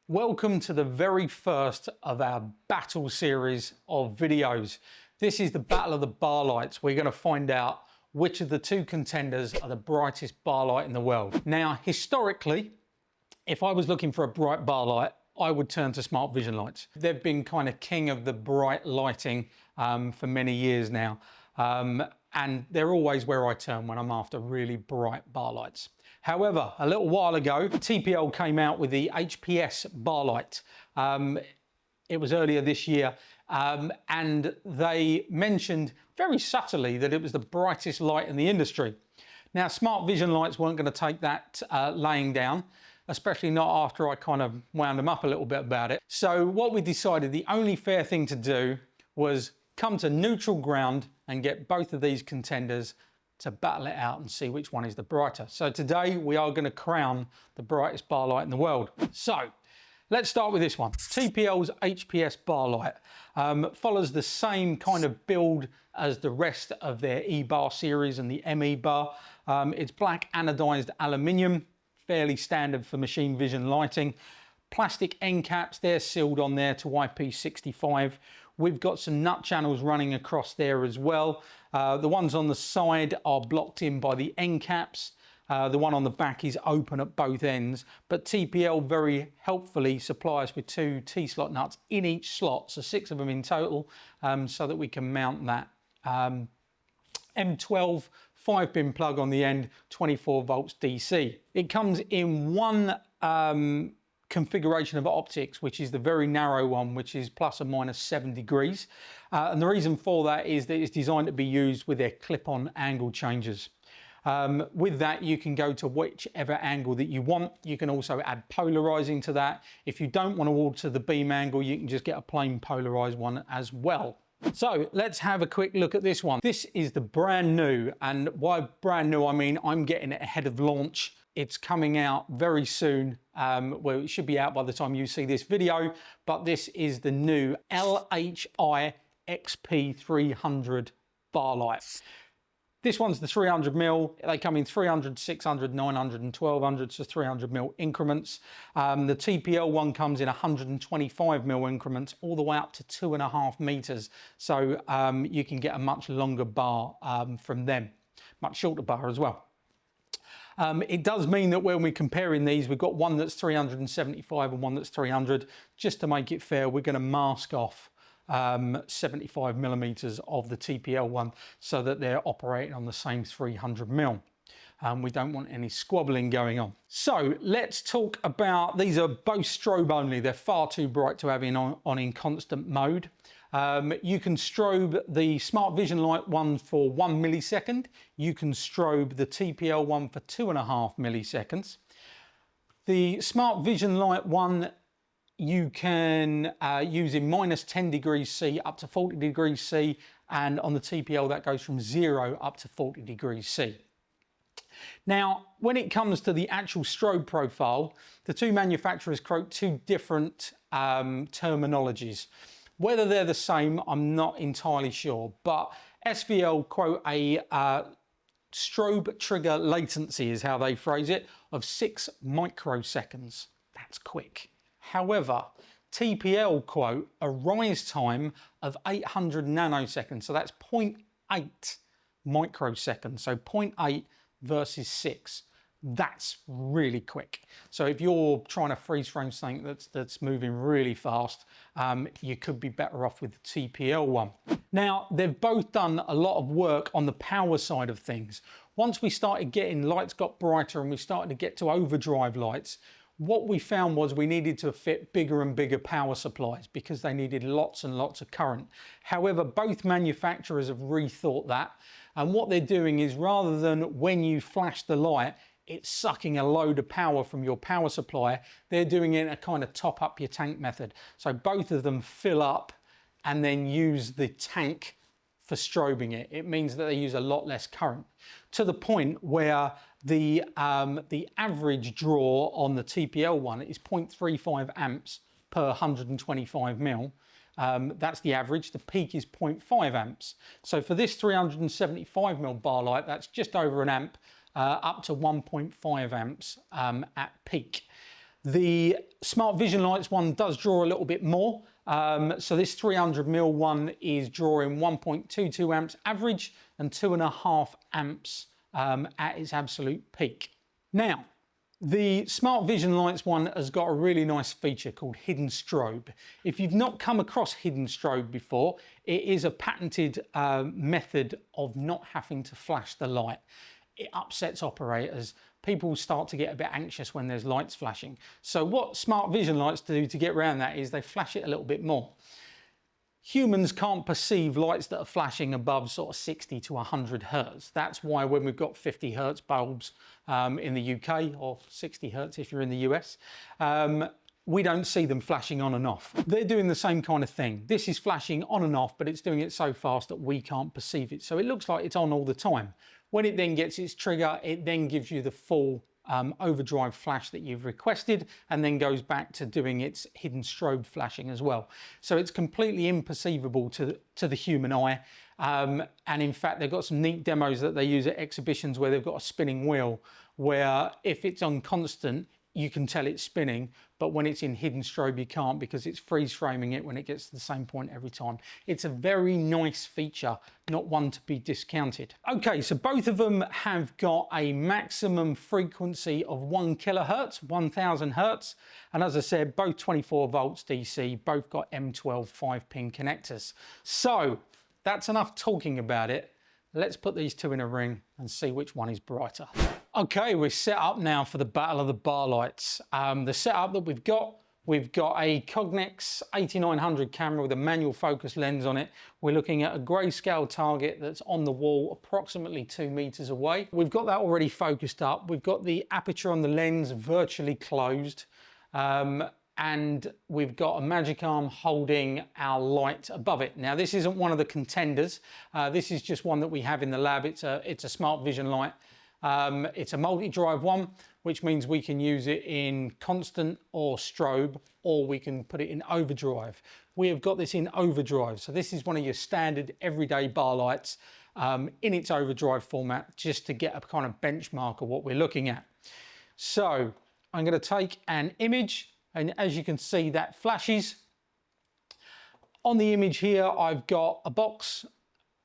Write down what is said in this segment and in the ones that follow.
Welcome to the very first of our battle series of videos. This is the battle of the bar lights. We're going to find out which of the two contenders are the brightest bar light in the world. Now, historically, if I was looking for a bright bar light, I would turn to Smart Vision lights. They've been kind of king of the bright lighting for many years now. And they're always where I turn when I'm after really bright bar lights. However, a little while ago, TPL came out with the HPS bar light. It was earlier this year, and they mentioned very subtly that it was the brightest light in the industry. Now, Smart Vision lights weren't going to take that laying down, especially not after I kind of wound them up a little bit about it. So what we decided, the only fair thing to do was come to neutral ground and get both of these contenders to battle it out and see which one is the brighter. So today we are going to crown the brightest bar light in the world. So let's start with this one. TPL's HPS bar light follows the same kind of build as the rest of their E-bar series and the ME bar. It's black anodized aluminium, fairly standard for machine vision lighting. Plastic end caps, they're sealed on there to IP65. We've got some nut channels running across there as well. The ones on the side are blocked in by the end caps. The one on the back is open at both ends, but TPL very helpfully supplies us with two T-slot nuts in each slot, so 6 of them in total, so that we can mount that M12 5-pin plug on the end, 24 volts DC. It comes in one configuration of optics, which is the very narrow one, which is plus or minus 7 degrees. And the reason for that is that it's designed to be used with their clip-on angle changers. With that, you can go to whichever angle that you want. You can also add polarizing to that. If you don't want to alter the beam angle, you can just get a plain polarized one as well. So let's have a quick look at this one. This is the brand new, and by brand new I mean I'm getting it ahead of launch. It's coming out very soon. Well, it should be out by the time you see this video, but this is the new LHIXP 300 bar light. This one's the 300mm. They come in 300, 600, 900 and 1200, so 300mm increments. The TPL one comes in 125mm increments all the way up to 2.5 meters. So you can get a much longer bar from them, much shorter bar as well. It does mean that when we're comparing these, we've got one that's 375 and one that's 300. Just to make it fair, we're going to mask off 75mm of the TPL one so that they're operating on the same 300mm. We don't want any squabbling going on. So let's talk about, these are both strobe only. They're far too bright to have on in constant mode. You can strobe the Smart Vision Light one for 1 millisecond. You can strobe the TPL one for 2.5 milliseconds. The Smart Vision Light one you can use in minus 10 degrees C up to 40 degrees C, and on the TPL that goes from 0 up to 40 degrees C. Now, when it comes to the actual strobe profile, the two manufacturers quote two different terminologies. Whether they're the same, I'm not entirely sure, but SVL quote a strobe trigger latency, is how they phrase it, of 6 microseconds. That's quick. However, TPL quote a rise time of 800 nanoseconds, so that's 0.8 microseconds, so 0.8 versus 6. That's really quick. So if you're trying to freeze frame something that's moving really fast, you could be better off with the TPL one. Now, they've both done a lot of work on the power side of things. Once we started getting lights got brighter and we started to get to overdrive lights, what we found was we needed to fit bigger and bigger power supplies because they needed lots and lots of current. However, both manufacturers have rethought that, and what they're doing is, rather than when you flash the light it's sucking a load of power from your power supply, they're doing it in a kind of top up your tank method. So both of them fill up and then use the tank for strobing it. It means that they use a lot less current, to the point where the average draw on the TPL one is 0.35 amps per 125 mil. That's the average. The peak is 0.5 amps. So for this 375 mil bar light, that's just over an amp, up to 1.5 amps at peak. The Smart Vision Lights one does draw a little bit more. So this 300mm one is drawing 1.22 amps average and 2.5 amps at its absolute peak. Now, the Smart Vision Lights one has got a really nice feature called hidden strobe. If you've not come across hidden strobe before, it is a patented method of not having to flash the light. It upsets operators. People start to get a bit anxious when there's lights flashing. So what Smart Vision Lights do to get around that is they flash it a little bit more. Humans can't perceive lights that are flashing above sort of 60 to 100 hertz. That's why when we've got 50 hertz bulbs in the UK, or 60 hertz if you're in the US, we don't see them flashing on and off. They're doing the same kind of thing. This is flashing on and off, but it's doing it so fast that we can't perceive it. So it looks like it's on all the time. When it then gets its trigger, it then gives you the full overdrive flash that you've requested, and then goes back to doing its hidden strobe flashing as well. So it's completely imperceivable to the human eye. And in fact, they've got some neat demos that they use at exhibitions where they've got a spinning wheel, where if it's on constant, you can tell it's spinning, but when it's in hidden strobe, you can't, because it's freeze framing it when it gets to the same point every time. It's a very nice feature, not one to be discounted. Okay, so both of them have got a maximum frequency of 1 kilohertz, 1000 hertz. And as I said, both 24 volts DC, both got M12 5-pin connectors. So that's enough talking about it. Let's put these two in a ring and see which one is brighter. Okay, we're set up now for the battle of the bar lights. The setup that we've got a Cognex 8900 camera with a manual focus lens on it. We're looking at a grayscale target that's on the wall approximately 2 meters away. We've got that already focused up. We've got the aperture on the lens virtually closed. And we've got a magic arm holding our light above it. Now, this isn't one of the contenders. This is just one that we have in the lab. It's a Smart Vision light. It's a multi-drive one, which means we can use it in constant or strobe, or we can put it in overdrive. We have got this in overdrive. So this is one of your standard everyday bar lights in its overdrive format, just to get a kind of benchmark of what we're looking at. So I'm going to take an image, and as you can see, that flashes. On the image here, I've got a box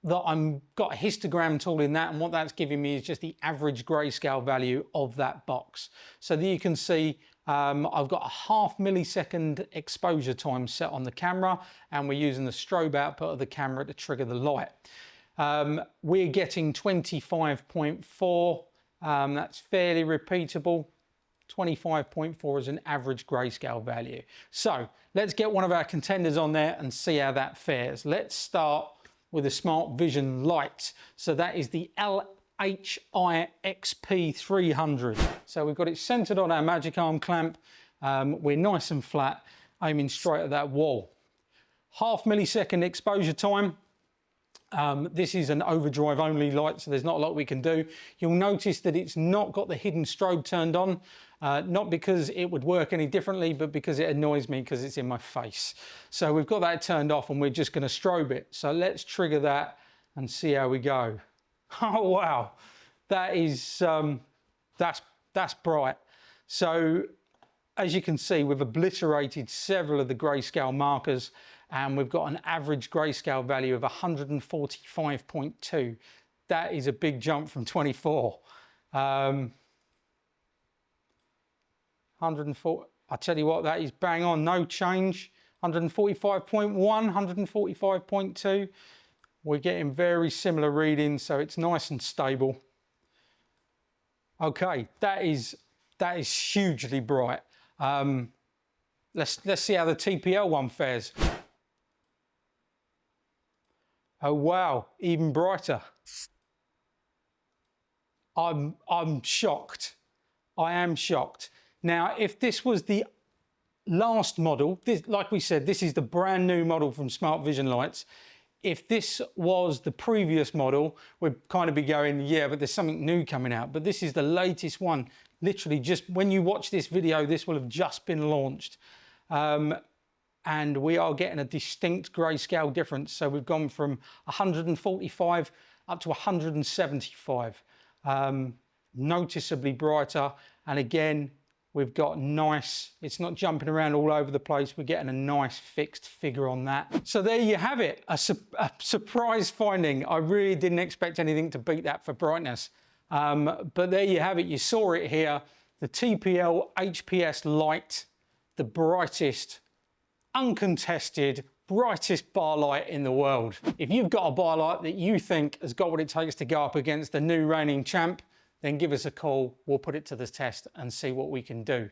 that I've got a histogram tool in that, and what that's giving me is just the average grayscale value of that box. So there you can see I've got a 0.5 millisecond exposure time set on the camera, and we're using the strobe output of the camera to trigger the light. We're getting 25.4, that's fairly repeatable. 25.4 is an average grayscale value. So let's get one of our contenders on there and see how that fares. Let's start with a Smart Vision light. So that is the LHIXP 300. So we've got it centered on our magic arm clamp. We're nice and flat, aiming straight at that wall. 0.5 millisecond exposure time. This is an overdrive only light, so there's not a lot we can do. You'll notice that it's not got the hidden strobe turned on, not because it would work any differently, but because it annoys me because it's in my face. So we've got that turned off, and we're just going to strobe it. So let's trigger that and see how we go. Oh wow, that is that's bright. So as you can see, we've obliterated several of the grayscale markers, and we've got an average grayscale value of 145.2. That is a big jump from 24. 104. I tell you what, that is bang on, no change. 145.1, 145.2. We're getting very similar readings, so it's nice and stable. Okay, that is hugely bright. Let's see how the TPL one fares. Oh wow, even brighter. I'm shocked. I am shocked. Now, if this was the last model, this, like we said, this is the brand new model from Smart Vision Lights. If this was the previous model, we'd kind of be going, yeah, but there's something new coming out. But this is the latest one. Literally, just when you watch this video, this will have just been launched. And we are getting a distinct grayscale difference. So we've gone from 145 up to 175. Noticeably brighter. And again, We've got nice, it's not jumping around all over the place. We're getting a nice fixed figure on that. So there you have it, a surprise finding. I really didn't expect anything to beat that for brightness. But there you have it, you saw it here. The TPL HPS light, the brightest, uncontested, brightest bar light in the world. If you've got a bar light that you think has got what it takes to go up against the new reigning champ, then give us a call. We'll put it to the test and see what we can do.